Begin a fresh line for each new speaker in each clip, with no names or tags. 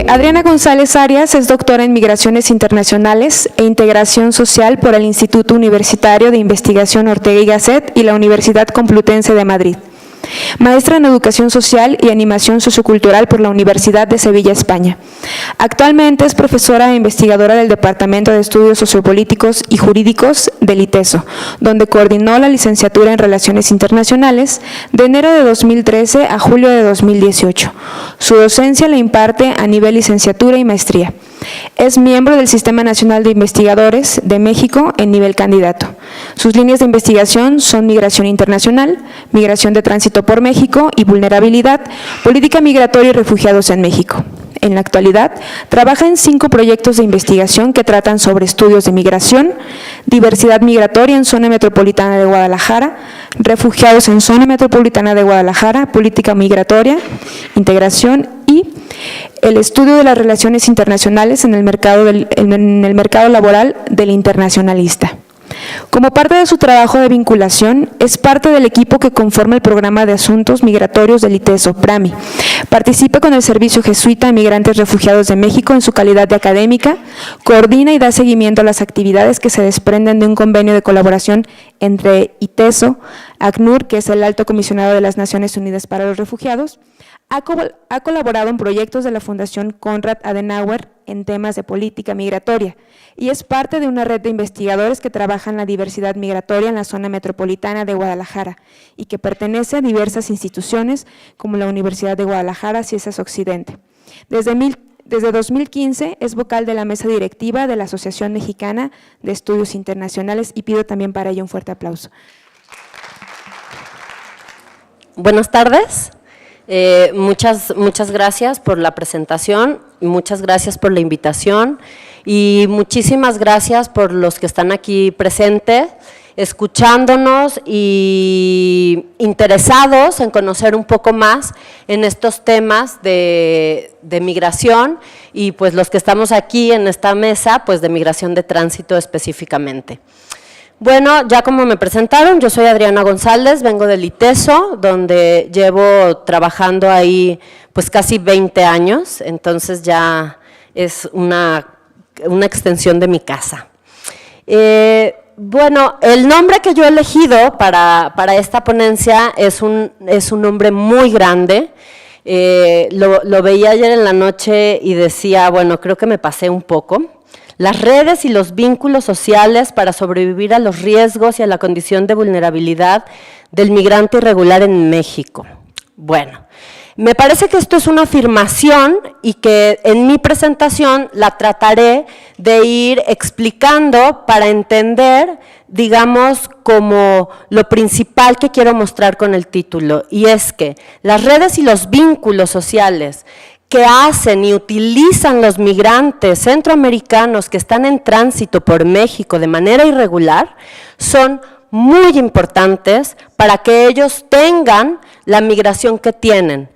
Adriana González Arias es doctora en Migraciones Internacionales e Integración Social por el Instituto Universitario de Investigación Ortega y Gasset y la Universidad Complutense de Madrid. Maestra en Educación Social y Animación Sociocultural por la Universidad de Sevilla, España. Actualmente es profesora e investigadora del Departamento de Estudios Sociopolíticos y Jurídicos del ITESO, donde coordinó la licenciatura en Relaciones Internacionales de enero de 2013 a julio de 2018. Su docencia la imparte a nivel licenciatura y maestría. Es miembro del Sistema Nacional de Investigadores de México en nivel candidato. Sus líneas de investigación son migración internacional, migración de tránsito por México y vulnerabilidad, política migratoria y refugiados en México. En la actualidad, trabaja en 5 proyectos de investigación que tratan sobre estudios de migración, diversidad migratoria en zona metropolitana de Guadalajara, refugiados en zona metropolitana de Guadalajara, política migratoria, integración y el estudio de las relaciones internacionales en el mercado laboral del internacionalista. Como parte de su trabajo de vinculación, es parte del equipo que conforma el Programa de Asuntos Migratorios del ITESO, PRAMI. Participa con el Servicio Jesuita a Migrantes Refugiados de México en su calidad de académica, coordina y da seguimiento a las actividades que se desprenden de un convenio de colaboración entre ITESO, ACNUR, que es el Alto Comisionado de las Naciones Unidas para los Refugiados. Ha colaborado en proyectos de la Fundación Konrad Adenauer en temas de política migratoria y es parte de una red de investigadores que trabajan la diversidad migratoria en la zona metropolitana de Guadalajara y que pertenece a diversas instituciones como la Universidad de Guadalajara, Ciencias Occidente. Desde 2015 es vocal de la mesa directiva de la Asociación Mexicana de Estudios Internacionales y pido también para ello un fuerte aplauso.
Buenas tardes. Muchas gracias por la presentación, muchas gracias por la invitación y muchísimas gracias por los que están aquí presentes, escuchándonos y interesados en conocer un poco más en estos temas de migración y pues los que estamos aquí en esta mesa, pues de migración de tránsito específicamente. Bueno, ya como me presentaron, yo soy Adriana González, vengo del ITESO, donde llevo trabajando ahí pues casi 20 años, entonces ya es una extensión de mi casa. Bueno, el nombre que yo he elegido para esta ponencia es un nombre muy grande. Lo veía ayer en la noche y decía, bueno, creo que me pasé un poco. Las redes y los vínculos sociales para sobrevivir a los riesgos y a la condición de vulnerabilidad del migrante irregular en México. Bueno, me parece que esto es una afirmación y que en mi presentación la trataré de ir explicando para entender, digamos, como lo principal que quiero mostrar con el título, y es que las redes y los vínculos sociales que hacen y utilizan los migrantes centroamericanos que están en tránsito por México de manera irregular son muy importantes para que ellos tengan la migración que tienen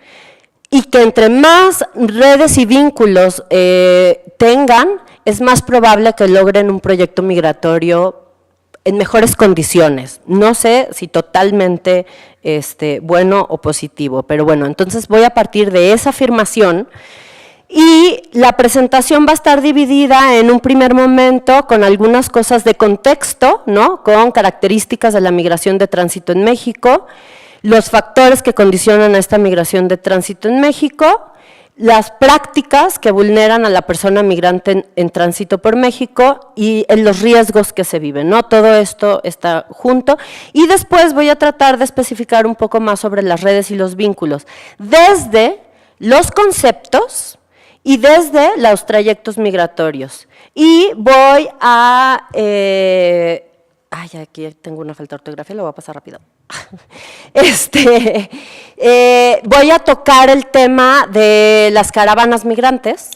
y que entre más redes y vínculos tengan, es más probable que logren un proyecto migratorio en mejores condiciones. No sé si totalmente bueno o positivo, pero bueno, entonces voy a partir de esa afirmación y la presentación va a estar dividida en un primer momento con algunas cosas de contexto, ¿no? Con características de la migración de tránsito en México, los factores que condicionan a esta migración de tránsito en México, las prácticas que vulneran a la persona migrante en tránsito por México y en los riesgos que se viven, ¿no? Todo esto está junto y después voy a tratar de especificar un poco más sobre las redes y los vínculos, desde los conceptos y desde los trayectos migratorios. Y voy a… aquí tengo una falta de ortografía, lo voy a pasar rápido. Voy a tocar el tema de las caravanas migrantes,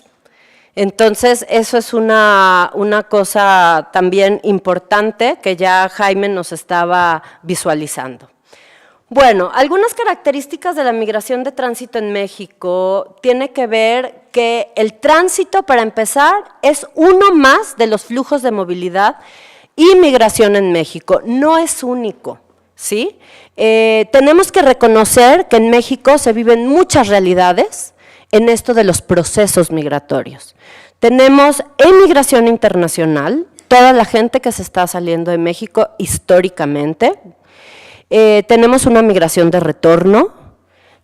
entonces eso es una cosa también importante que ya Jaime nos estaba visualizando. Bueno, algunas características de la migración de tránsito en México tiene que ver que el tránsito, para empezar, es uno más de los flujos de movilidad y migración en México, no es único, ¿sí? Tenemos que reconocer que en México se viven muchas realidades en esto de los procesos migratorios. Tenemos emigración internacional, toda la gente que se está saliendo de México históricamente. Tenemos una migración de retorno,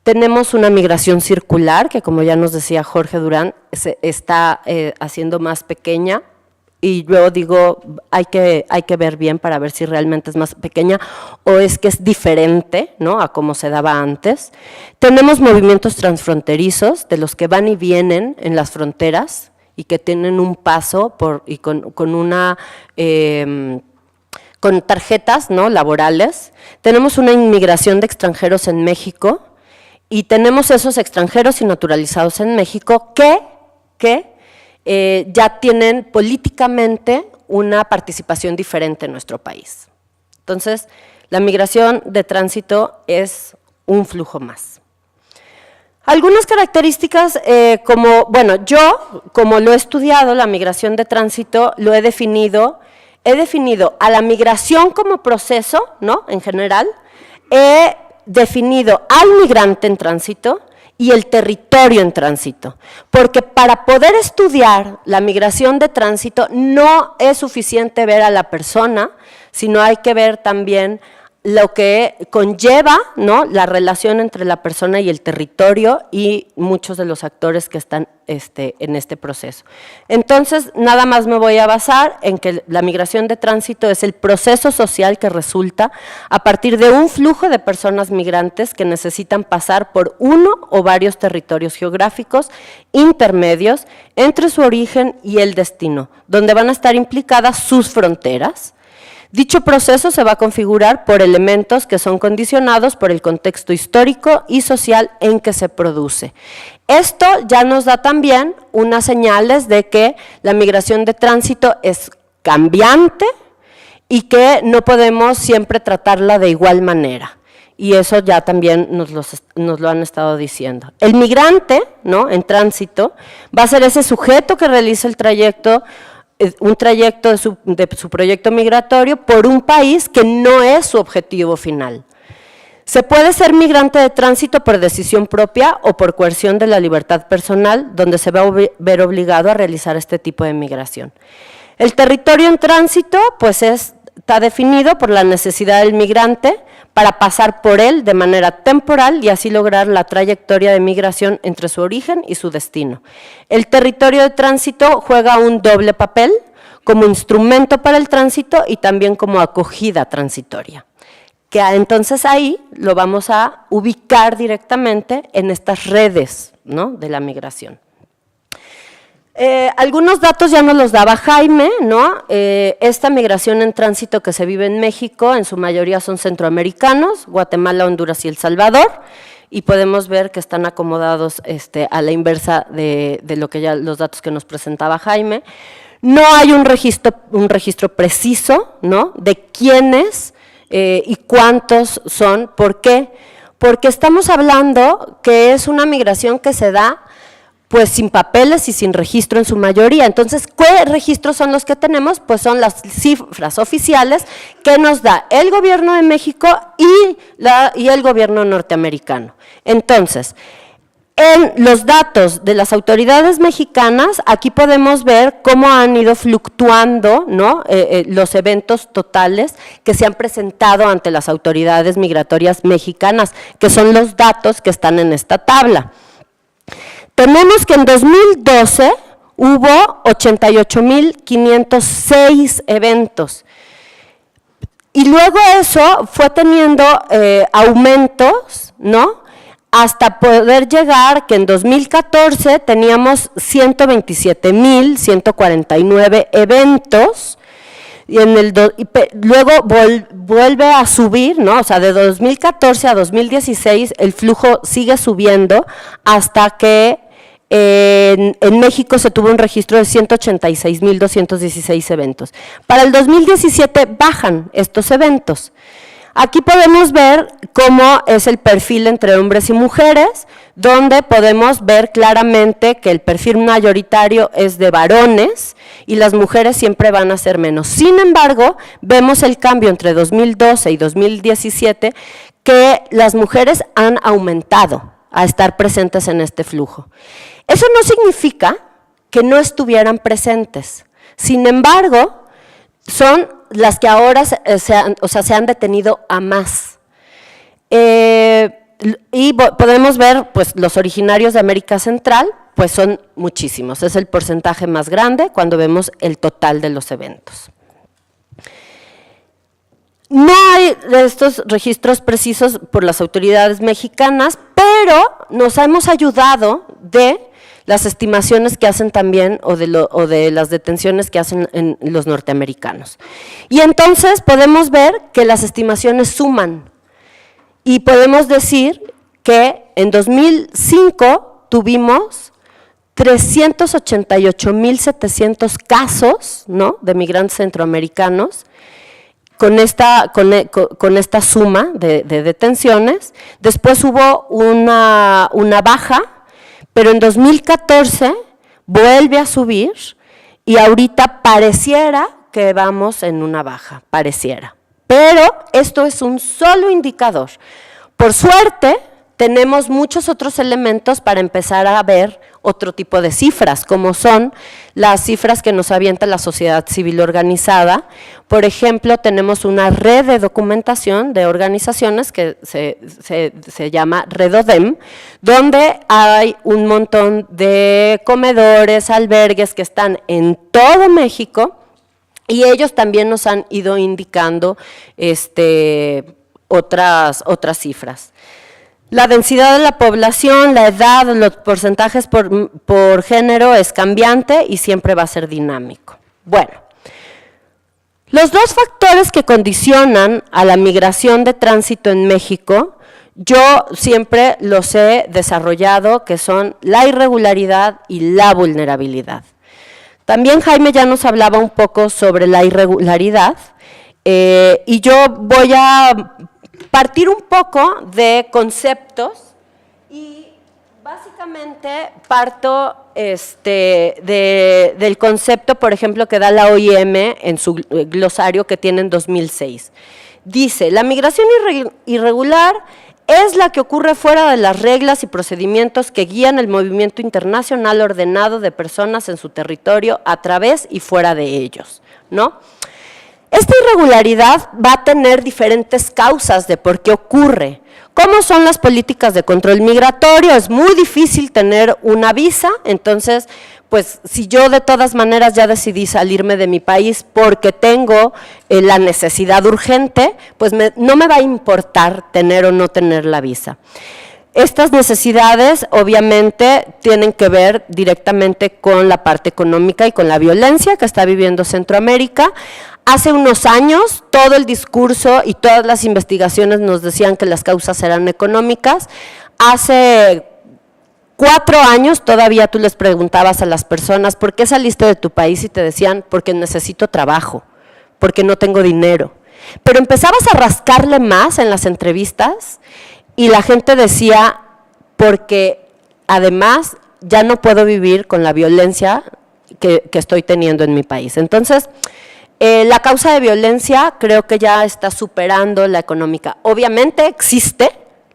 tenemos una migración circular, que como ya nos decía Jorge Durán, se está haciendo más pequeña, y luego digo, hay que ver bien para ver si realmente es más pequeña o es que es diferente, ¿no?, a como se daba antes. Tenemos movimientos transfronterizos, de los que van y vienen en las fronteras y que tienen un paso con tarjetas, ¿no?, laborales. Tenemos una inmigración de extranjeros en México y tenemos esos extranjeros y naturalizados en México que ya tienen políticamente una participación diferente en nuestro país. Entonces, la migración de tránsito es un flujo más. Algunas características como lo he estudiado, la migración de tránsito, lo he definido a la migración como proceso, ¿no?, en general, he definido al migrante en tránsito y el territorio en tránsito, porque para poder estudiar la migración de tránsito no es suficiente ver a la persona, sino hay que ver también lo que conlleva, ¿no?, la relación entre la persona y el territorio y muchos de los actores que están en este proceso. Entonces, nada más me voy a basar en que la migración de tránsito es el proceso social que resulta a partir de un flujo de personas migrantes que necesitan pasar por uno o varios territorios geográficos intermedios entre su origen y el destino, donde van a estar implicadas sus fronteras. Dicho proceso se va a configurar por elementos que son condicionados por el contexto histórico y social en que se produce. Esto ya nos da también unas señales de que la migración de tránsito es cambiante y que no podemos siempre tratarla de igual manera. Y eso ya también nos lo han estado diciendo. El migrante, ¿no?, en tránsito va a ser ese sujeto que realiza el trayecto, un trayecto de su proyecto migratorio por un país que no es su objetivo final. Se puede ser migrante de tránsito por decisión propia o por coerción de la libertad personal, donde se va a ver obligado a realizar este tipo de migración. El territorio en tránsito, pues está definido por la necesidad del migrante para pasar por él de manera temporal y así lograr la trayectoria de migración entre su origen y su destino. El territorio de tránsito juega un doble papel, como instrumento para el tránsito y también como acogida transitoria, que entonces ahí lo vamos a ubicar directamente en estas redes, ¿no?, de la migración. Algunos datos ya nos los daba Jaime, ¿no? Esta migración en tránsito que se vive en México, en su mayoría son centroamericanos, Guatemala, Honduras y El Salvador, y podemos ver que están acomodados a la inversa de lo que ya los datos que nos presentaba Jaime. No hay un registro preciso, ¿no?, de quiénes y cuántos son. ¿Por qué? Porque estamos hablando que es una migración que se da pues sin papeles y sin registro en su mayoría. Entonces, ¿qué registros son los que tenemos? Pues son las cifras oficiales que nos da el gobierno de México y el gobierno norteamericano. Entonces, en los datos de las autoridades mexicanas, aquí podemos ver cómo han ido fluctuando, ¿no?, los eventos totales que se han presentado ante las autoridades migratorias mexicanas, que son los datos que están en esta tabla. Tenemos que en 2012 hubo 88,506 eventos y luego eso fue teniendo aumentos, ¿no?, hasta poder llegar que en 2014 teníamos 127,149 eventos y luego vuelve a subir, ¿no? O sea, de 2014 a 2016 el flujo sigue subiendo hasta que en México se tuvo un registro de 186,216 eventos. Para el 2017 bajan estos eventos. Aquí podemos ver cómo es el perfil entre hombres y mujeres, donde podemos ver claramente que el perfil mayoritario es de varones y las mujeres siempre van a ser menos. Sin embargo, vemos el cambio entre 2012 y 2017, que las mujeres han aumentado a estar presentes en este flujo. Eso no significa que no estuvieran presentes. Sin embargo, son las que ahora se han detenido a más. Y podemos ver, pues, los originarios de América Central, pues son muchísimos. Es el porcentaje más grande cuando vemos el total de los eventos. No hay estos registros precisos por las autoridades mexicanas, pero nos hemos ayudado de las estimaciones que hacen también o de las detenciones que hacen en los norteamericanos. Y entonces podemos ver que las estimaciones suman y podemos decir que en 2005 tuvimos 388,700 casos, ¿no?, de migrantes centroamericanos, con esta suma de detenciones. Después hubo una baja, pero en 2014 vuelve a subir y ahorita pareciera que vamos en una baja, pareciera. Pero esto es un solo indicador. Por suerte, tenemos muchos otros elementos para empezar a ver otro tipo de cifras, como son las cifras que nos avienta la sociedad civil organizada. Por ejemplo, tenemos una red de documentación de organizaciones que se llama Redodem, donde hay un montón de comedores, albergues que están en todo México, y ellos también nos han ido indicando otras cifras. La densidad de la población, la edad, los porcentajes por género es cambiante y siempre va a ser dinámico. Bueno, los dos factores que condicionan a la migración de tránsito en México, yo siempre los he desarrollado, que son la irregularidad y la vulnerabilidad. También Jaime ya nos hablaba un poco sobre la irregularidad, y yo voy a partir un poco de conceptos y básicamente parto del concepto, por ejemplo, que da la OIM en su glosario que tiene en 2006. Dice, la migración irregular es la que ocurre fuera de las reglas y procedimientos que guían el movimiento internacional ordenado de personas en su territorio a través y fuera de ellos, ¿no? Esta irregularidad va a tener diferentes causas de por qué ocurre. ¿Cómo son las políticas de control migratorio? Es muy difícil tener una visa, entonces, pues si yo de todas maneras ya decidí salirme de mi país porque tengo la necesidad urgente, pues no me va a importar tener o no tener la visa. Estas necesidades obviamente tienen que ver directamente con la parte económica y con la violencia que está viviendo Centroamérica. Hace unos años todo el discurso y todas las investigaciones nos decían que las causas eran económicas. Hace 4 años todavía tú les preguntabas a las personas, ¿por qué saliste de tu país? Y te decían, porque necesito trabajo, porque no tengo dinero. Pero empezabas a rascarle más en las entrevistas y la gente decía, porque además ya no puedo vivir con la violencia que estoy teniendo en mi país. Entonces, la causa de violencia creo que ya está superando la económica. Obviamente existe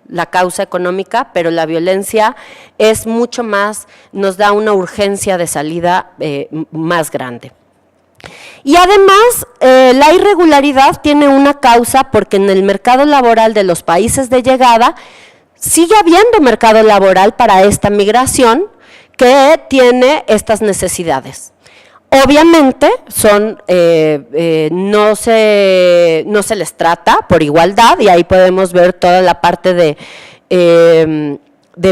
la causa económica, pero la violencia es mucho más, nos da una urgencia de salida más grande. Y además, la irregularidad tiene una causa porque en el mercado laboral de los países de llegada sigue habiendo mercado laboral para esta migración que tiene estas necesidades. Obviamente no se les trata por igualdad y ahí podemos ver toda la parte de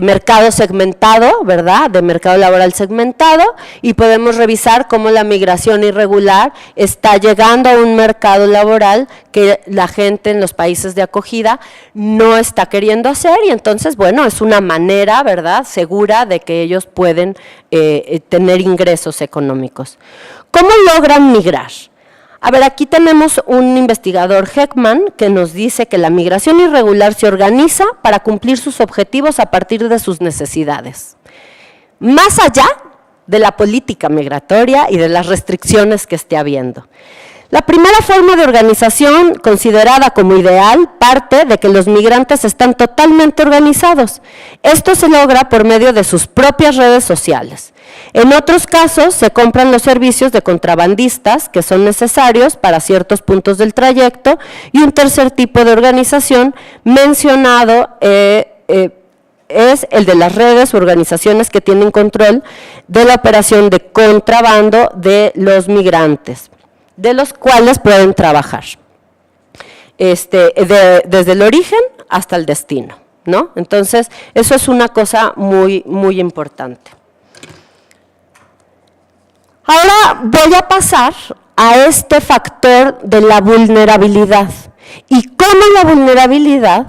mercado segmentado, ¿verdad?, de mercado laboral segmentado, y podemos revisar cómo la migración irregular está llegando a un mercado laboral que la gente en los países de acogida no está queriendo hacer, y entonces, bueno, es una manera, ¿verdad?, segura de que ellos pueden tener ingresos económicos. ¿Cómo logran migrar? A ver, aquí tenemos un investigador, Heckman, que nos dice que la migración irregular se organiza para cumplir sus objetivos a partir de sus necesidades. Más allá de la política migratoria y de las restricciones que esté habiendo. La primera forma de organización, considerada como ideal, parte de que los migrantes están totalmente organizados. Esto se logra por medio de sus propias redes sociales. En otros casos, se compran los servicios de contrabandistas que son necesarios para ciertos puntos del trayecto, y un tercer tipo de organización mencionado es el de las redes o organizaciones que tienen control de la operación de contrabando de los migrantes, de los cuales pueden trabajar desde el origen hasta el destino, ¿no? Entonces, eso es una cosa muy, muy importante. Ahora voy a pasar a este factor de la vulnerabilidad y cómo la vulnerabilidad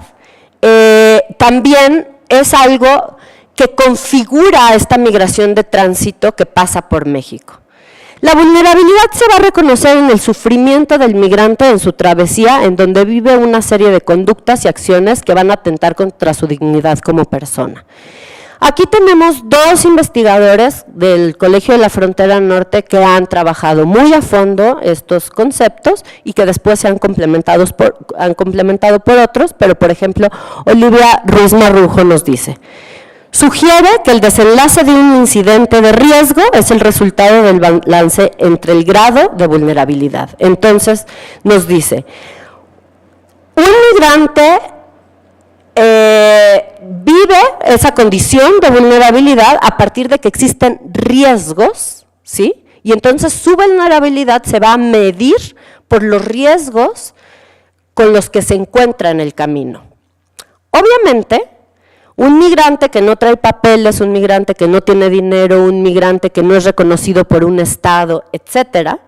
también es algo que configura esta migración de tránsito que pasa por México. La vulnerabilidad se va a reconocer en el sufrimiento del migrante en su travesía, en donde vive una serie de conductas y acciones que van a atentar contra su dignidad como persona. Aquí tenemos dos investigadores del Colegio de la Frontera Norte que han trabajado muy a fondo estos conceptos y que después se han complementado por otros, pero por ejemplo, Olivia Ruiz Marrujo nos dice: sugiere que el desenlace de un incidente de riesgo es el resultado del balance entre el grado de vulnerabilidad. Entonces, nos dice, un migrante vive esa condición de vulnerabilidad a partir de que existen riesgos, ¿sí? Y entonces su vulnerabilidad se va a medir por los riesgos con los que se encuentra en el camino. Obviamente, un migrante que no trae papeles, un migrante que no tiene dinero, un migrante que no es reconocido por un estado, etcétera,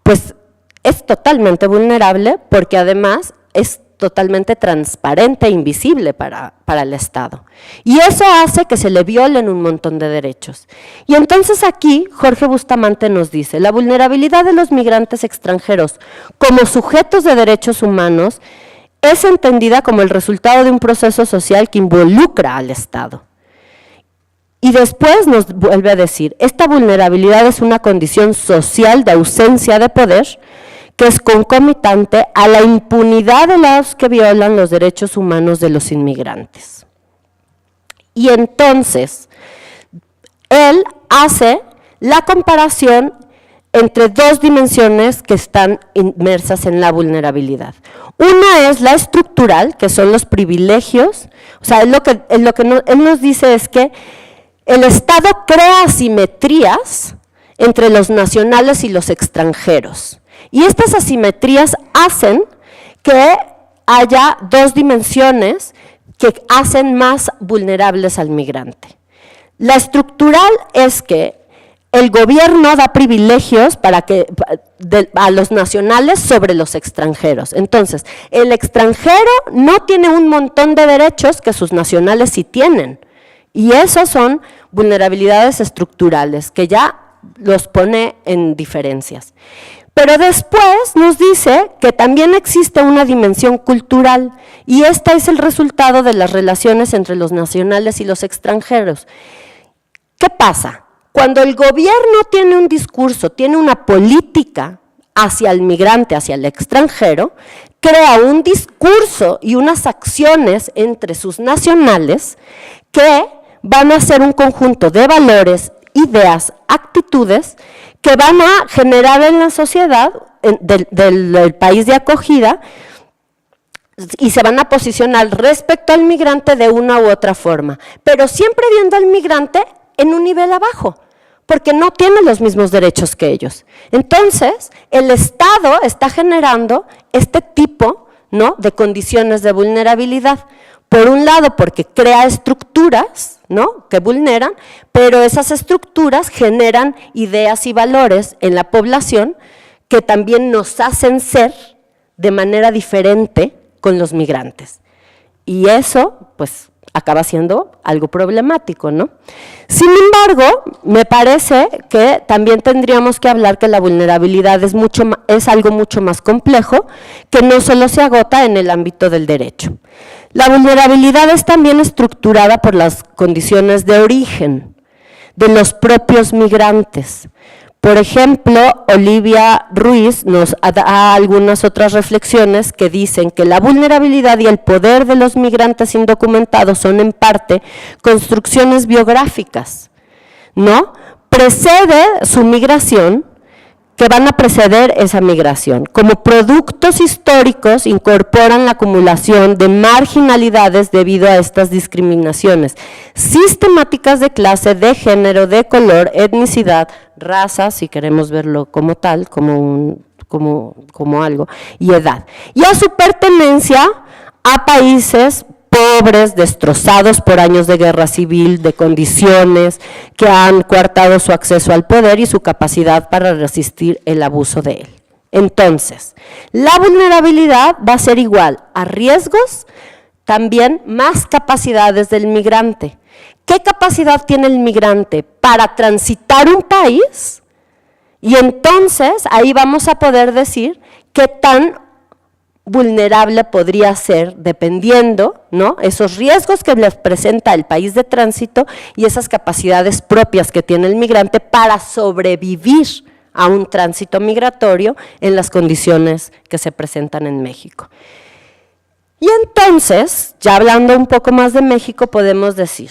pues es totalmente vulnerable porque además es totalmente transparente e invisible para el Estado. Y eso hace que se le violen un montón de derechos. Y entonces aquí Jorge Bustamante nos dice, la vulnerabilidad de los migrantes extranjeros como sujetos de derechos humanos es entendida como el resultado de un proceso social que involucra al Estado. Y después nos vuelve a decir, esta vulnerabilidad es una condición social de ausencia de poder que es concomitante a la impunidad de los que violan los derechos humanos de los inmigrantes. Y entonces, él hace la comparación entre dos dimensiones que están inmersas en la vulnerabilidad. Una es la estructural, que son los privilegios, o sea, él nos dice es que el Estado crea asimetrías entre los nacionales y los extranjeros. Y estas asimetrías hacen que haya dos dimensiones que hacen más vulnerables al migrante. La estructural es que el gobierno da privilegios a los nacionales sobre los extranjeros. Entonces, el extranjero no tiene un montón de derechos que sus nacionales sí tienen. Y esas son vulnerabilidades estructurales, que ya los pone en diferencias. Pero después nos dice que también existe una dimensión cultural y esta es el resultado de las relaciones entre los nacionales y los extranjeros. ¿Qué pasa? Cuando el gobierno tiene un discurso, tiene una política hacia el migrante, hacia el extranjero, crea un discurso y unas acciones entre sus nacionales que van a ser un conjunto de valores, ideas, actitudes que van a generar en la sociedad del país de acogida y se van a posicionar respecto al migrante de una u otra forma, pero siempre viendo al migrante en un nivel abajo, porque no tiene los mismos derechos que ellos. Entonces, el Estado está generando este tipo, ¿no?, de condiciones de vulnerabilidad. Por un lado, porque crea estructuras, ¿no?, que vulneran, pero esas estructuras generan ideas y valores en la población que también nos hacen ser de manera diferente con los migrantes. Y eso, pues, acaba siendo algo problemático, ¿no? Sin embargo, me parece que también tendríamos que hablar que la vulnerabilidad es algo mucho más complejo, que no solo se agota en el ámbito del derecho. La vulnerabilidad es también estructurada por las condiciones de origen de los propios migrantes. Por ejemplo, Olivia Ruiz nos da algunas otras reflexiones que dicen que la vulnerabilidad y el poder de los migrantes indocumentados son en parte construcciones biográficas, ¿no? Precede su migración, que van a preceder esa migración. Como productos históricos incorporan la acumulación de marginalidades debido a estas discriminaciones sistemáticas de clase, de género, de color, etnicidad, raza, si queremos verlo como tal, como algo, y edad. Y a su pertenencia a países pobres, destrozados por años de guerra civil, de condiciones que han coartado su acceso al poder y su capacidad para resistir el abuso de él. Entonces, la vulnerabilidad va a ser igual a riesgos, también más capacidades del migrante. ¿Qué capacidad tiene el migrante para transitar un país? Y entonces ahí vamos a poder decir qué tan vulnerable podría ser dependiendo, ¿no?, esos riesgos que les presenta el país de tránsito y esas capacidades propias que tiene el migrante para sobrevivir a un tránsito migratorio en las condiciones que se presentan en México. Y entonces, ya hablando un poco más de México, podemos decir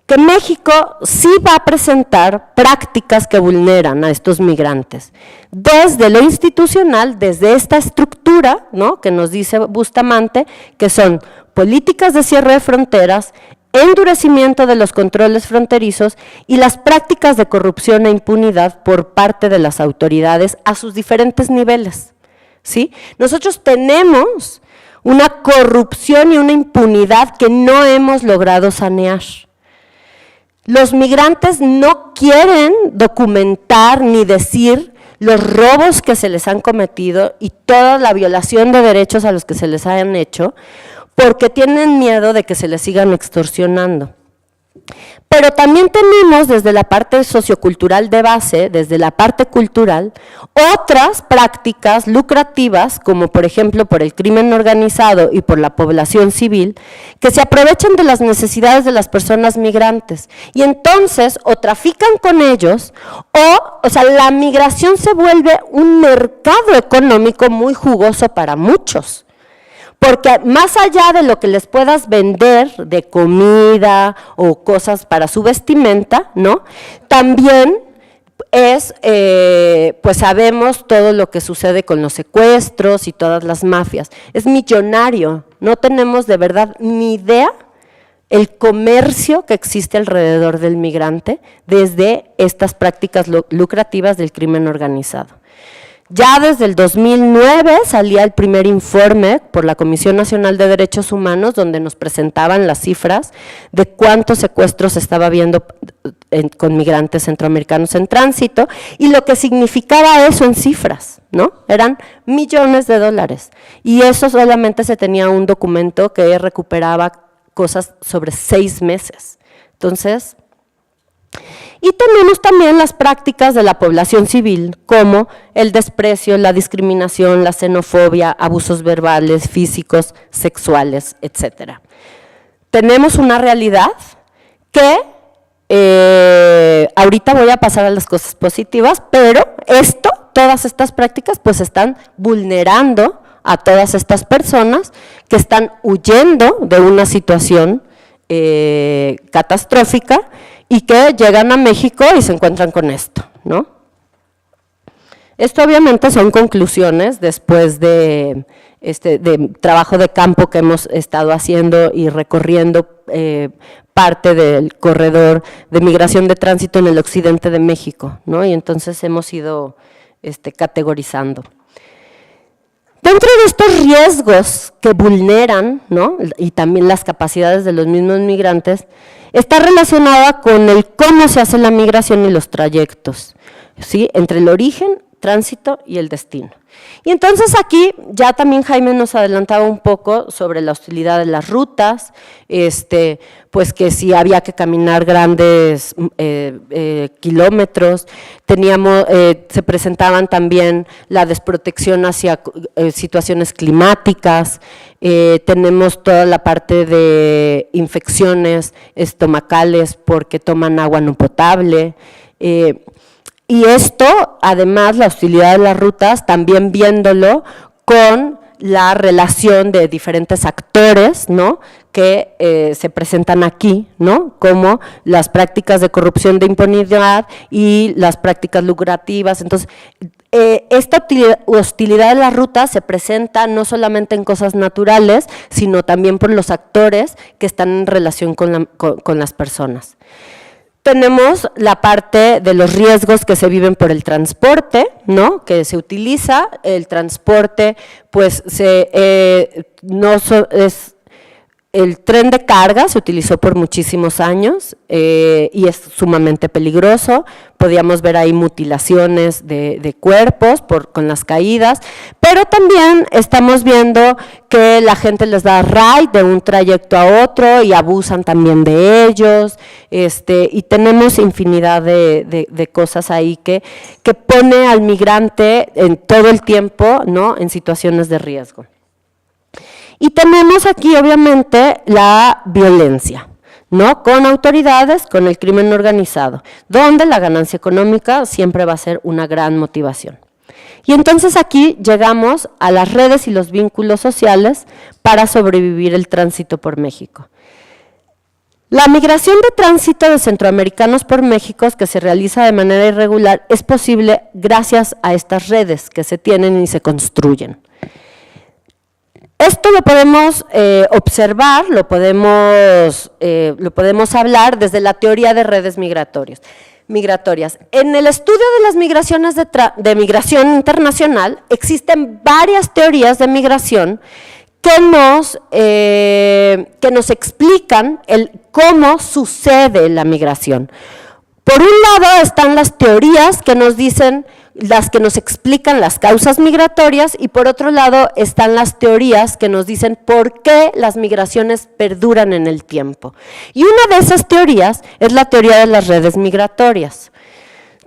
que México sí va a presentar prácticas que vulneran a estos migrantes, desde lo institucional, desde esta estructura, ¿no?, que nos dice Bustamante, que son políticas de cierre de fronteras, endurecimiento de los controles fronterizos y las prácticas de corrupción e impunidad por parte de las autoridades a sus diferentes niveles, ¿sí? Nosotros tenemos una corrupción y una impunidad que no hemos logrado sanear. Los migrantes no quieren documentar ni decir los robos que se les han cometido y toda la violación de derechos a los que se les hayan hecho, porque tienen miedo de que se les sigan extorsionando. Pero también tenemos desde la parte sociocultural de base, desde la parte cultural, otras prácticas lucrativas, como por ejemplo por el crimen organizado y por la población civil, que se aprovechan de las necesidades de las personas migrantes y entonces o trafican con ellos o sea, la migración se vuelve un mercado económico muy jugoso para muchos. Porque más allá de lo que les puedas vender de comida o cosas para su vestimenta, ¿no?, también es, pues sabemos todo lo que sucede con los secuestros y todas las mafias. Es millonario, no tenemos de verdad ni idea el comercio que existe alrededor del migrante desde estas prácticas lucrativas del crimen organizado. Ya desde el 2009 salía el primer informe por la Comisión Nacional de Derechos Humanos donde nos presentaban las cifras de cuántos secuestros se estaba viendo con migrantes centroamericanos en tránsito y lo que significaba eso en cifras, ¿no? Eran millones de dólares y eso solamente se tenía un documento que recuperaba cosas sobre 6 meses. Entonces, y tenemos también las prácticas de la población civil, como el desprecio, la discriminación, la xenofobia, abusos verbales, físicos, sexuales, etcétera. Tenemos una realidad que, ahorita voy a pasar a las cosas positivas, pero todas estas prácticas pues están vulnerando a todas estas personas que están huyendo de una situación catastrófica y que llegan a México y se encuentran con esto, ¿no? Esto obviamente son conclusiones después de trabajo de campo que hemos estado haciendo y recorriendo parte del corredor de migración de tránsito en el occidente de México, ¿no? Y entonces hemos ido categorizando. Dentro de estos riesgos que vulneran, ¿no?, y también las capacidades de los mismos migrantes, está relacionada con el cómo se hace la migración y los trayectos, ¿sí?, entre el origen, tránsito y el destino. Y entonces aquí ya también Jaime nos adelantaba un poco sobre la hostilidad de las rutas, pues que si había que caminar grandes kilómetros, se presentaban también la desprotección hacia situaciones climáticas, tenemos toda la parte de infecciones estomacales porque toman agua no potable, y esto, además, la hostilidad de las rutas, también viéndolo con la relación de diferentes actores, ¿no?, que se presentan aquí, ¿no?, como las prácticas de corrupción, de impunidad y las prácticas lucrativas. Entonces, esta hostilidad de las rutas se presenta no solamente en cosas naturales, sino también por los actores que están en relación con las personas. Tenemos la parte de los riesgos que se viven por el transporte, ¿no?, que se utiliza. El transporte, pues, el tren de carga se utilizó por muchísimos años y es sumamente peligroso. Podíamos ver ahí mutilaciones de cuerpos con las caídas, pero también estamos viendo que la gente les da ride de un trayecto a otro y abusan también de ellos, y tenemos infinidad de cosas ahí que pone al migrante en todo el tiempo, ¿no?, en situaciones de riesgo. Y tenemos aquí, obviamente, la violencia, ¿no?, con autoridades, con el crimen organizado, donde la ganancia económica siempre va a ser una gran motivación. Y entonces aquí llegamos a las redes y los vínculos sociales para sobrevivir el tránsito por México. La migración de tránsito de centroamericanos por México, que se realiza de manera irregular, es posible gracias a estas redes que se tienen y se construyen. Esto lo podemos observar, lo podemos hablar desde la teoría de redes migratorias. En el estudio de las migraciones de migración internacional existen varias teorías de migración que nos explican cómo sucede la migración. Por un lado están las teorías que nos dicen, las que nos explican las causas migratorias, y por otro lado están las teorías que nos dicen por qué las migraciones perduran en el tiempo. Y una de esas teorías es la teoría de las redes migratorias,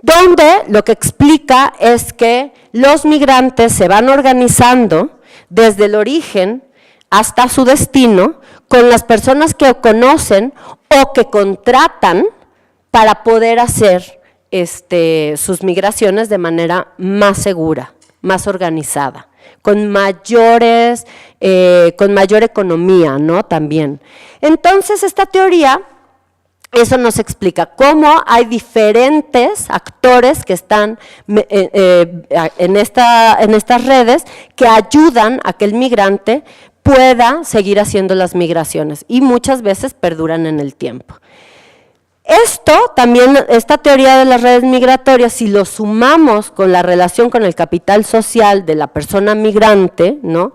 donde lo que explica es que los migrantes se van organizando desde el origen hasta su destino con las personas que conocen o que contratan para poder hacer sus migraciones de manera más segura, más organizada, con mayor economía, ¿no?, también. Entonces, esta teoría, eso nos explica cómo hay diferentes actores que están en estas redes que ayudan a que el migrante pueda seguir haciendo las migraciones y muchas veces perduran en el tiempo. Esta teoría de las redes migratorias, si lo sumamos con la relación con el capital social de la persona migrante, ¿no?,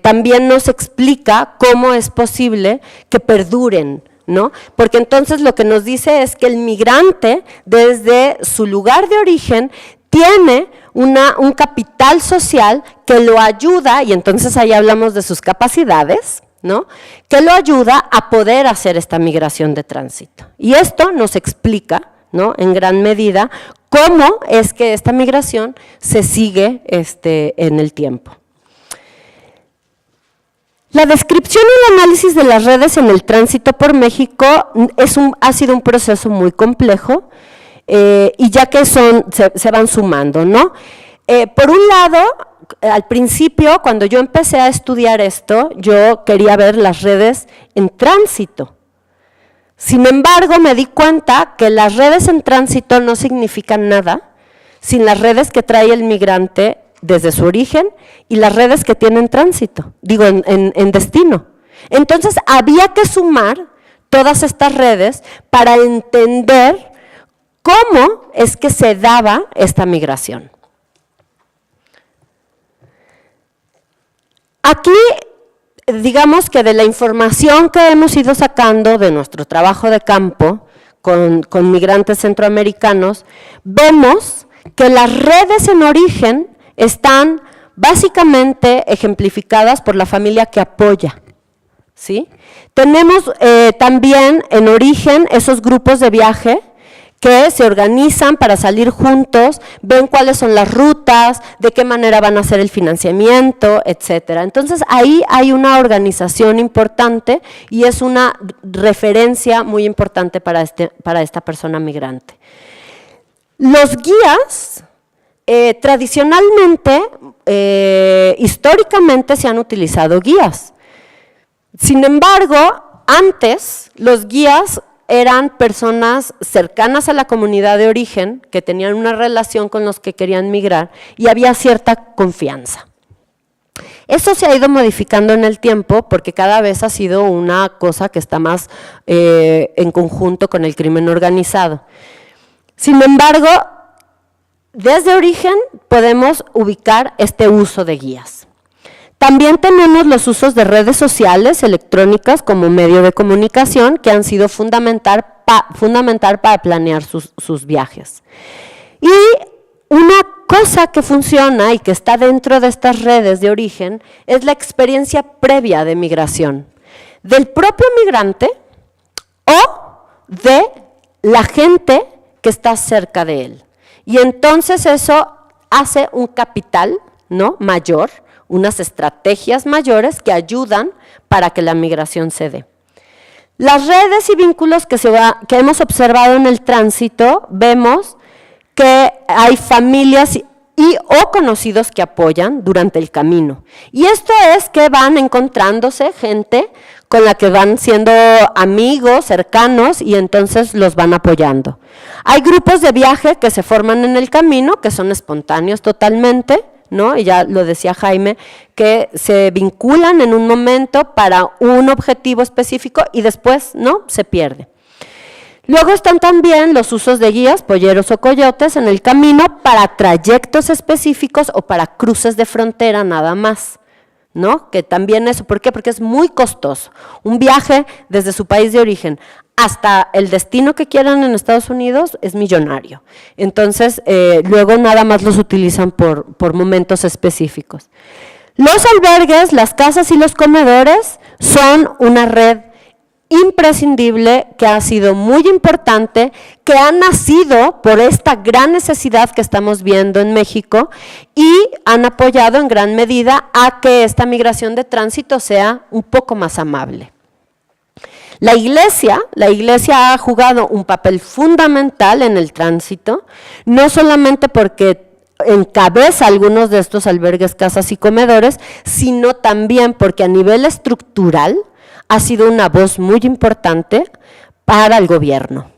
también nos explica cómo es posible que perduren, ¿no?, porque entonces lo que nos dice es que el migrante desde su lugar de origen tiene un capital social que lo ayuda, y entonces ahí hablamos de sus capacidades, ¿no?, que lo ayuda a poder hacer esta migración de tránsito. Y esto nos explica, ¿no?, en gran medida cómo es que esta migración se sigue en el tiempo. La descripción y el análisis de las redes en el tránsito por México ha sido un proceso muy complejo, y ya que se van sumando, ¿no? Por un lado, al principio, cuando yo empecé a estudiar esto, yo quería ver las redes en tránsito. Sin embargo, me di cuenta que las redes en tránsito no significan nada sin las redes que trae el migrante desde su origen y las redes que tienen tránsito, en destino. Entonces, había que sumar todas estas redes para entender cómo es que se daba esta migración. Aquí, digamos que de la información que hemos ido sacando de nuestro trabajo de campo con migrantes centroamericanos, vemos que las redes en origen están básicamente ejemplificadas por la familia que apoya, ¿sí? Tenemos también en origen esos grupos de viaje que se organizan para salir juntos, ven cuáles son las rutas, de qué manera van a hacer el financiamiento, etcétera. Entonces, ahí hay una organización importante y es una referencia muy importante para esta persona migrante. Los guías, tradicionalmente, históricamente se han utilizado guías. Sin embargo, antes los guías eran personas cercanas a la comunidad de origen, que tenían una relación con los que querían migrar y había cierta confianza. Eso se ha ido modificando en el tiempo porque cada vez ha sido una cosa que está más en conjunto con el crimen organizado. Sin embargo, desde origen podemos ubicar este uso de guías. También tenemos los usos de redes sociales electrónicas como medio de comunicación que han sido fundamental para planear sus viajes. Y una cosa que funciona y que está dentro de estas redes de origen es la experiencia previa de migración, del propio migrante o de la gente que está cerca de él. Y entonces eso hace un capital, ¿no?, mayor, unas estrategias mayores que ayudan para que la migración se dé. Las redes y vínculos que hemos observado en el tránsito, vemos que hay familias o conocidos que apoyan durante el camino. Y esto es que van encontrándose gente con la que van siendo amigos, cercanos, y entonces los van apoyando. Hay grupos de viaje que se forman en el camino, que son espontáneos totalmente, ¿no? Y ya lo decía Jaime, que se vinculan en un momento para un objetivo específico y después, ¿no?, se pierde. Luego están también los usos de guías, polleros o coyotes en el camino para trayectos específicos o para cruces de frontera nada más, ¿no? Que también eso, ¿por qué? Porque es muy costoso. Un viaje desde su país de origen hasta el destino que quieran en Estados Unidos es millonario. Entonces, luego nada más los utilizan por momentos específicos. Los albergues, las casas y los comedores son una red imprescindible que ha sido muy importante, que ha nacido por esta gran necesidad que estamos viendo en México y han apoyado en gran medida a que esta migración de tránsito sea un poco más amable. La iglesia ha jugado un papel fundamental en el tránsito, no solamente porque encabeza algunos de estos albergues, casas y comedores, sino también porque a nivel estructural ha sido una voz muy importante para el gobierno.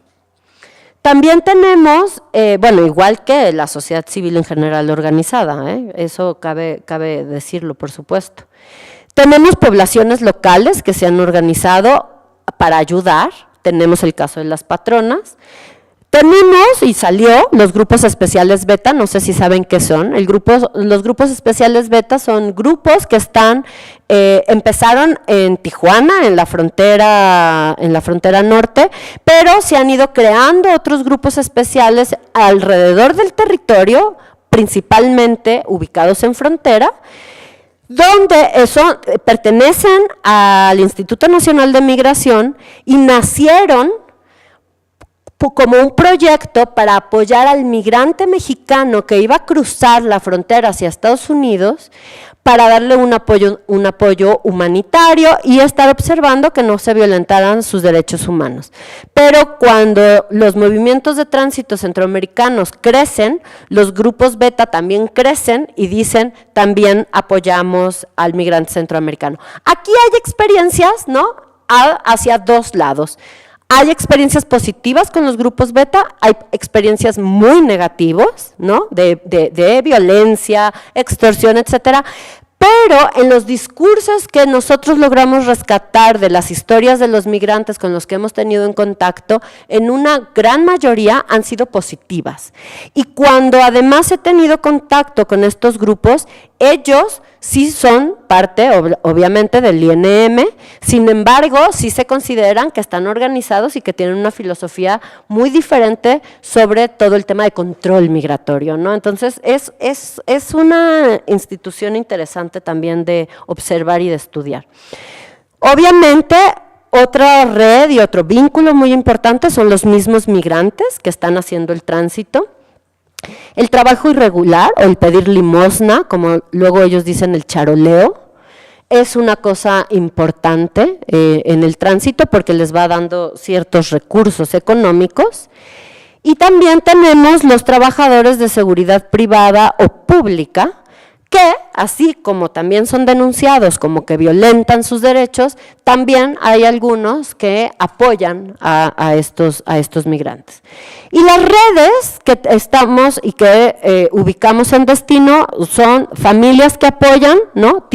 También tenemos, bueno, igual que la sociedad civil en general organizada, eso cabe decirlo, por supuesto. Tenemos poblaciones locales que se han organizado para ayudar, tenemos el caso de las patronas. Tenemos, y salió, los grupos especiales beta, no sé si saben qué son. Los grupos especiales beta son grupos que empezaron en Tijuana, en la frontera norte, pero se han ido creando otros grupos especiales alrededor del territorio, principalmente ubicados en frontera, donde pertenecen al Instituto Nacional de Migración y nacieron como un proyecto para apoyar al migrante mexicano que iba a cruzar la frontera hacia Estados Unidos, para darle un apoyo humanitario y estar observando que no se violentaran sus derechos humanos. Pero cuando los movimientos de tránsito centroamericanos crecen, los grupos beta también crecen y dicen, también apoyamos al migrante centroamericano. Aquí hay experiencias, ¿no?, hacia dos lados. Hay experiencias positivas con los grupos beta, hay experiencias muy negativas, ¿no?, de violencia, extorsión, etcétera, pero Pero en los discursos que nosotros logramos rescatar de las historias de los migrantes con los que hemos tenido en contacto, en una gran mayoría han sido positivas. Y cuando además he tenido contacto con estos grupos, ellos sí son parte, obviamente, del INM, sin embargo, sí se consideran que están organizados y que tienen una filosofía muy diferente sobre todo el tema de control migratorio, ¿no? Entonces, es una institución interesante también de observar y de estudiar. Obviamente, otra red y otro vínculo muy importante son los mismos migrantes que están haciendo el tránsito. El trabajo irregular o el pedir limosna, como luego ellos dicen el charoleo, es una cosa importante en el tránsito porque les va dando ciertos recursos económicos. Y también tenemos los trabajadores de seguridad privada o pública, que así como también son denunciados como que violentan sus derechos, también hay algunos que apoyan a estos migrantes. Y las redes que estamos y que ubicamos en destino son familias que apoyan, ¿no?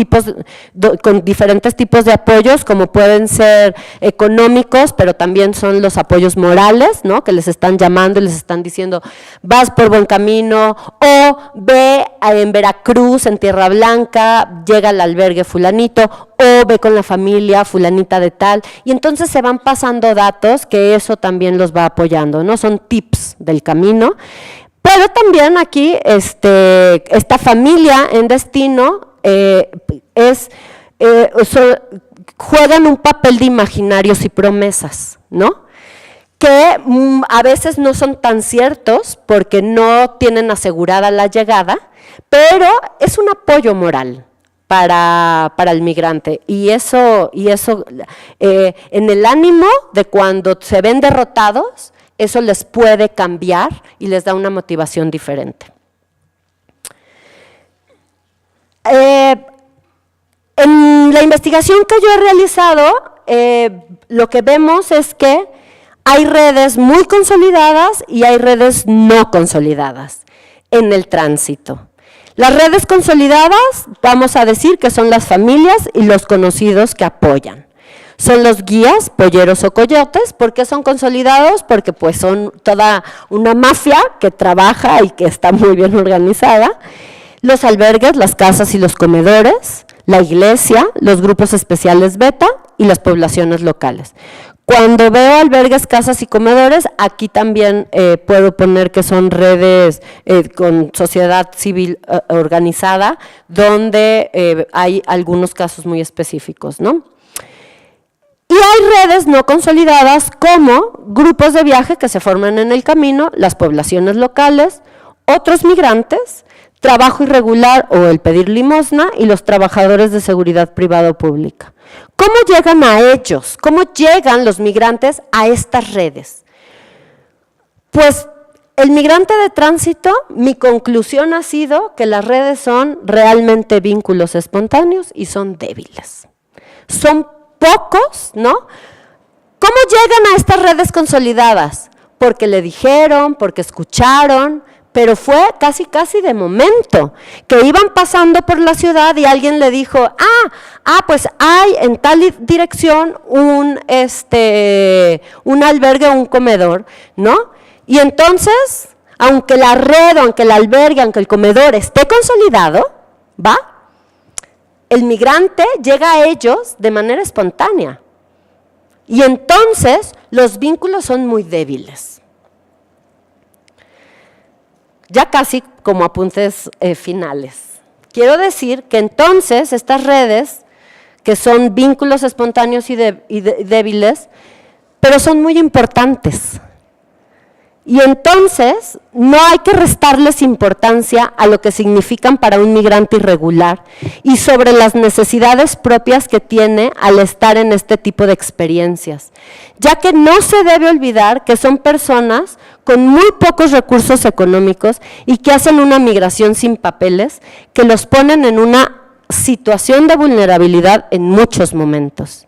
Con diferentes tipos de apoyos, como pueden ser económicos, pero también son los apoyos morales, ¿no? Que les están llamando y les están diciendo, vas por buen camino, o ve en Veracruz, en Tierra Blanca, llega al albergue fulanito, o ve con la familia fulanita de tal, y entonces se van pasando datos que eso también los va apoyando, ¿no? Son tips del camino, pero también aquí esta familia en destino juegan un papel de imaginarios y promesas, ¿no? Que a veces no son tan ciertos porque no tienen asegurada la llegada, pero es un apoyo moral para el migrante, y eso en el ánimo de cuando se ven derrotados, eso les puede cambiar y les da una motivación diferente. En la investigación que yo he realizado, lo que vemos es que hay redes muy consolidadas y hay redes no consolidadas en el tránsito. Las redes consolidadas, vamos a decir que son las familias y los conocidos que apoyan. Son los guías, polleros o coyotes. ¿Por qué son consolidados? Porque pues son toda una mafia que trabaja y que está muy bien organizada. Los albergues, las casas y los comedores, la iglesia, los grupos especiales beta y las poblaciones locales. Cuando veo albergues, casas y comedores, aquí también puedo poner que son redes con sociedad civil organizada, donde hay algunos casos muy específicos, ¿no? Y hay redes no consolidadas como grupos de viaje que se forman en el camino, las poblaciones locales, otros migrantes, trabajo irregular o el pedir limosna y los trabajadores de seguridad privada o pública. ¿Cómo llegan a ellos? ¿Cómo llegan los migrantes a estas redes? Pues el migrante de tránsito, mi conclusión ha sido que las redes son realmente vínculos espontáneos y son débiles. Son pocos, ¿no? ¿Cómo llegan a estas redes consolidadas? Porque le dijeron, porque escucharon, pero fue casi de momento, que iban pasando por la ciudad y alguien le dijo, pues hay en tal dirección un albergue o un comedor, ¿no? Y entonces, aunque la red, aunque el albergue, aunque el comedor esté consolidado, ¿va? El migrante llega a ellos de manera espontánea. Y entonces los vínculos son muy débiles. Ya casi como apuntes finales. Quiero decir que entonces estas redes, que son vínculos espontáneos y débiles, pero son muy importantes. Y entonces no hay que restarles importancia a lo que significan para un migrante irregular y sobre las necesidades propias que tiene al estar en este tipo de experiencias, ya que no se debe olvidar que son personas con muy pocos recursos económicos y que hacen una migración sin papeles, que los ponen en una situación de vulnerabilidad en muchos momentos.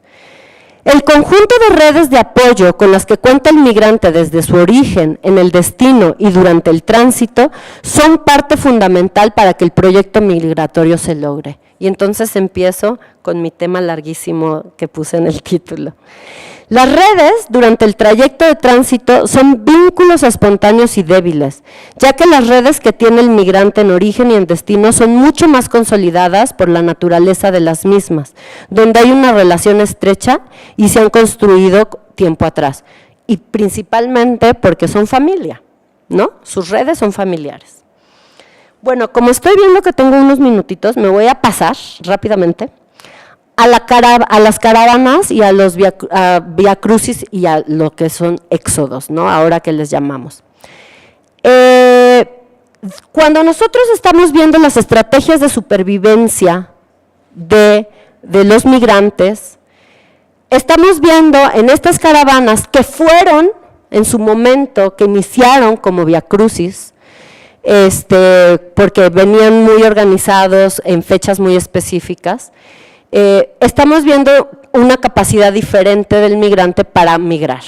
El conjunto de redes de apoyo con las que cuenta el migrante desde su origen, en el destino y durante el tránsito son parte fundamental para que el proyecto migratorio se logre. Y entonces empiezo con mi tema larguísimo que puse en el título. Las redes, durante el trayecto de tránsito, son vínculos espontáneos y débiles, ya que las redes que tiene el migrante en origen y en destino son mucho más consolidadas por la naturaleza de las mismas, donde hay una relación estrecha y se han construido tiempo atrás, y principalmente porque son familia, ¿no? Sus redes son familiares. Bueno, como estoy viendo que tengo unos minutitos, me voy a pasar rápidamente a las caravanas y a los Vía Crucis y a lo que son éxodos, ¿no? Ahora que les llamamos. Cuando nosotros estamos viendo las estrategias de supervivencia de los migrantes, estamos viendo en estas caravanas que fueron en su momento, que iniciaron como Vía Crucis, porque venían muy organizados en fechas muy específicas. Estamos viendo una capacidad diferente del migrante para migrar.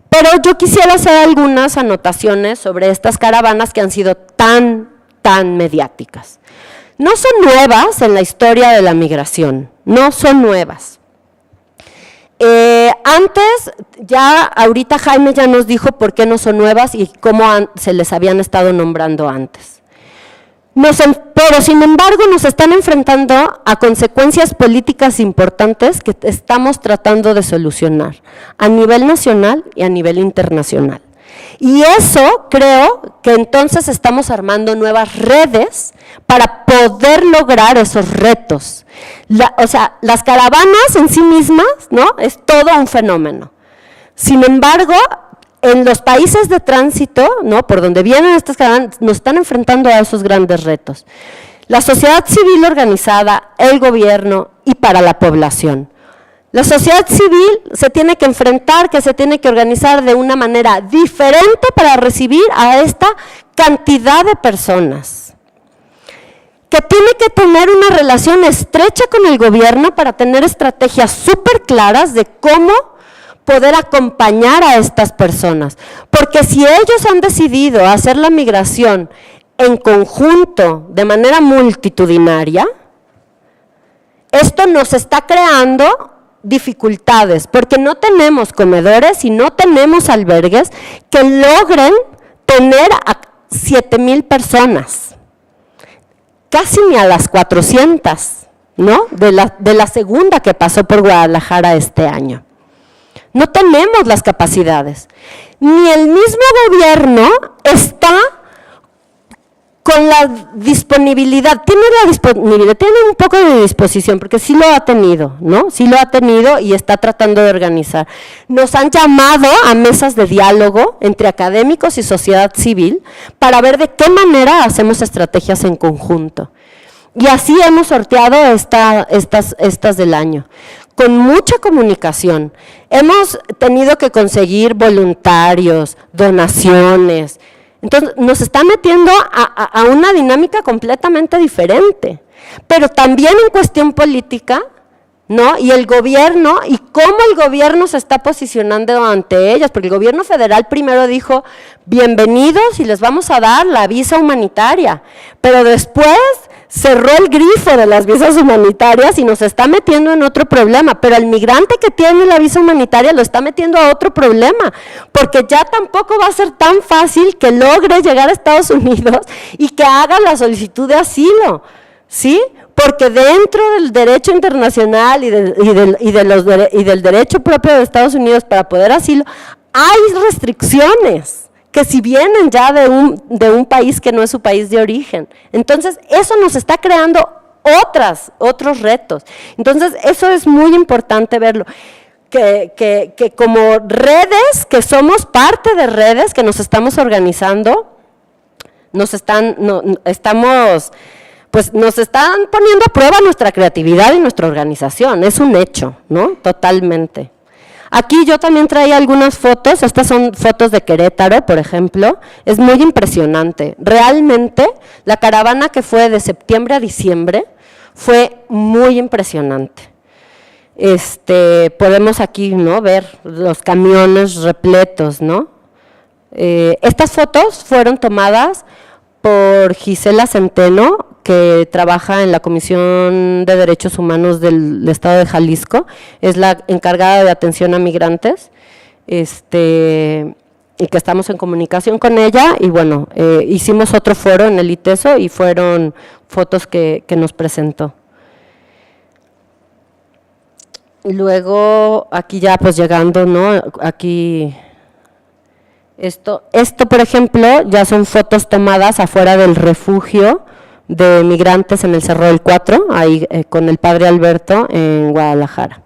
Pero yo quisiera hacer algunas anotaciones sobre estas caravanas que han sido tan mediáticas. No son nuevas en la historia de la migración, no son nuevas. Antes, ahorita Jaime ya nos dijo por qué no son nuevas y cómo se les habían estado nombrando antes. Pero sin embargo nos están enfrentando a consecuencias políticas importantes que estamos tratando de solucionar a nivel nacional y a nivel internacional. Y eso creo que entonces estamos armando nuevas redes para poder lograr esos retos. Las caravanas en sí mismas, ¿no? Es todo un fenómeno. Sin embargo, en los países de tránsito, ¿no?, por donde vienen estas caravanas, nos están enfrentando a esos grandes retos. La sociedad civil organizada, el gobierno y para la población. La sociedad civil se tiene que enfrentar, que se tiene que organizar de una manera diferente para recibir a esta cantidad de personas. Que tiene que tener una relación estrecha con el gobierno para tener estrategias súper claras de cómo poder acompañar a estas personas, porque si ellos han decidido hacer la migración en conjunto, de manera multitudinaria, esto nos está creando dificultades, porque no tenemos comedores y no tenemos albergues que logren tener a 7,000 personas, casi ni a las 400, ¿no?, de la segunda que pasó por Guadalajara este año. No tenemos las capacidades, ni el mismo gobierno está con la disponibilidad, tiene un poco de disposición, porque sí lo ha tenido, ¿no? Sí lo ha tenido y está tratando de organizar. Nos han llamado a mesas de diálogo entre académicos y sociedad civil para ver de qué manera hacemos estrategias en conjunto. Y así hemos sorteado estas del año. Con mucha comunicación, hemos tenido que conseguir voluntarios, donaciones, entonces nos está metiendo a una dinámica completamente diferente, pero también en cuestión política, ¿no? Y el gobierno, y cómo el gobierno se está posicionando ante ellas, porque el gobierno federal primero dijo, bienvenidos y les vamos a dar la visa humanitaria, pero después cerró el grifo de las visas humanitarias y nos está metiendo en otro problema, pero el migrante que tiene la visa humanitaria lo está metiendo a otro problema, porque ya tampoco va a ser tan fácil que logre llegar a Estados Unidos y que haga la solicitud de asilo, ¿sí? Porque dentro del derecho internacional y del derecho propio de Estados Unidos para poder asilo, hay restricciones que si vienen ya de un país que no es su país de origen. Entonces, eso nos está creando otros retos. Entonces, eso es muy importante verlo. Que como redes, que somos parte de redes, que nos estamos organizando, nos están poniendo a prueba nuestra creatividad y nuestra organización, es un hecho, ¿no? Totalmente. Aquí yo también traía algunas fotos, estas son fotos de Querétaro, por ejemplo, es muy impresionante. Realmente, la caravana que fue de septiembre a diciembre fue muy impresionante. Podemos aquí, ¿no?, ver los camiones repletos, ¿no? Estas fotos fueron tomadas por Gisela Centeno, que trabaja en la Comisión de Derechos Humanos del Estado de Jalisco, es la encargada de atención a migrantes, y que estamos en comunicación con ella, y bueno, hicimos otro foro en el ITESO y fueron fotos que nos presentó. Luego, aquí ya pues llegando, ¿no? Aquí, esto por ejemplo, ya son fotos tomadas afuera del refugio de migrantes en el Cerro del Cuatro, ahí con el padre Alberto en Guadalajara.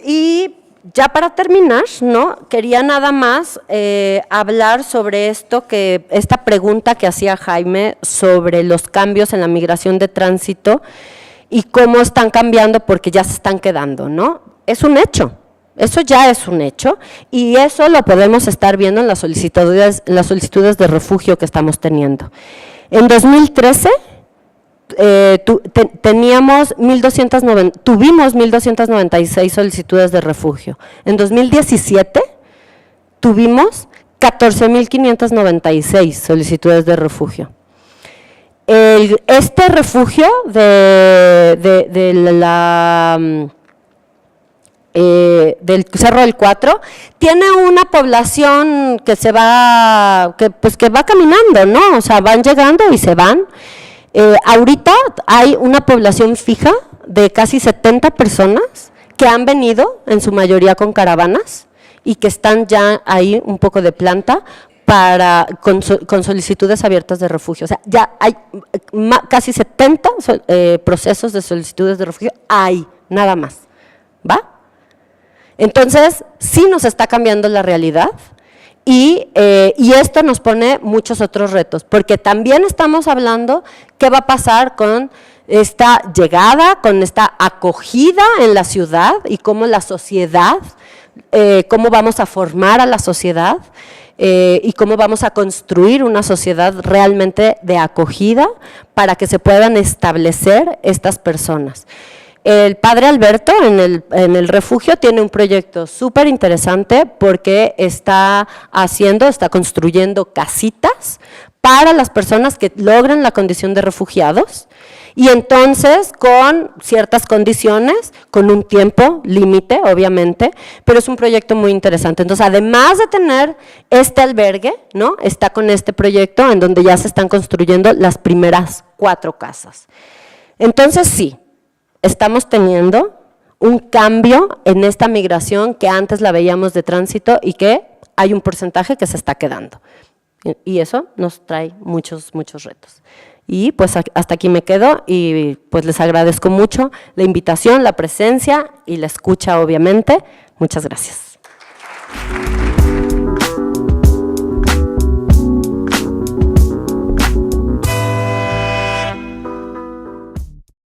Y ya para terminar, ¿no? Quería nada más hablar sobre esta pregunta que hacía Jaime sobre los cambios en la migración de tránsito y cómo están cambiando porque ya se están quedando, ¿no? Es un hecho, eso ya es un hecho y eso lo podemos estar viendo en las solicitudes de refugio que estamos teniendo. En 2013 tuvimos 1.296 solicitudes de refugio. En 2017 tuvimos 14.596 solicitudes de refugio. Este refugio del Cerro del Cuatro tiene una población que va caminando, ¿no? O sea, van llegando y se van. Ahorita hay una población fija de casi 70 personas que han venido, en su mayoría con caravanas, y que están ya ahí un poco de planta con solicitudes abiertas de refugio. O sea, ya hay casi 70 procesos de solicitudes de refugio, hay nada más, ¿va? Entonces, sí nos está cambiando la realidad y esto nos pone muchos otros retos, porque también estamos hablando qué va a pasar con esta llegada, con esta acogida en la ciudad y cómo la sociedad, cómo vamos a formar a la sociedad y cómo vamos a construir una sociedad realmente de acogida para que se puedan establecer estas personas. El padre Alberto en el refugio tiene un proyecto súper interesante porque está construyendo casitas para las personas que logran la condición de refugiados y entonces con ciertas condiciones, con un tiempo límite obviamente, pero es un proyecto muy interesante. Entonces además de tener este albergue, ¿no? Está con este proyecto en donde ya se están construyendo las primeras 4 casas. Entonces sí, estamos teniendo un cambio en esta migración que antes la veíamos de tránsito y que hay un porcentaje que se está quedando. Y eso nos trae muchos retos. Y pues hasta aquí me quedo y pues les agradezco mucho la invitación, la presencia y la escucha obviamente. Muchas gracias.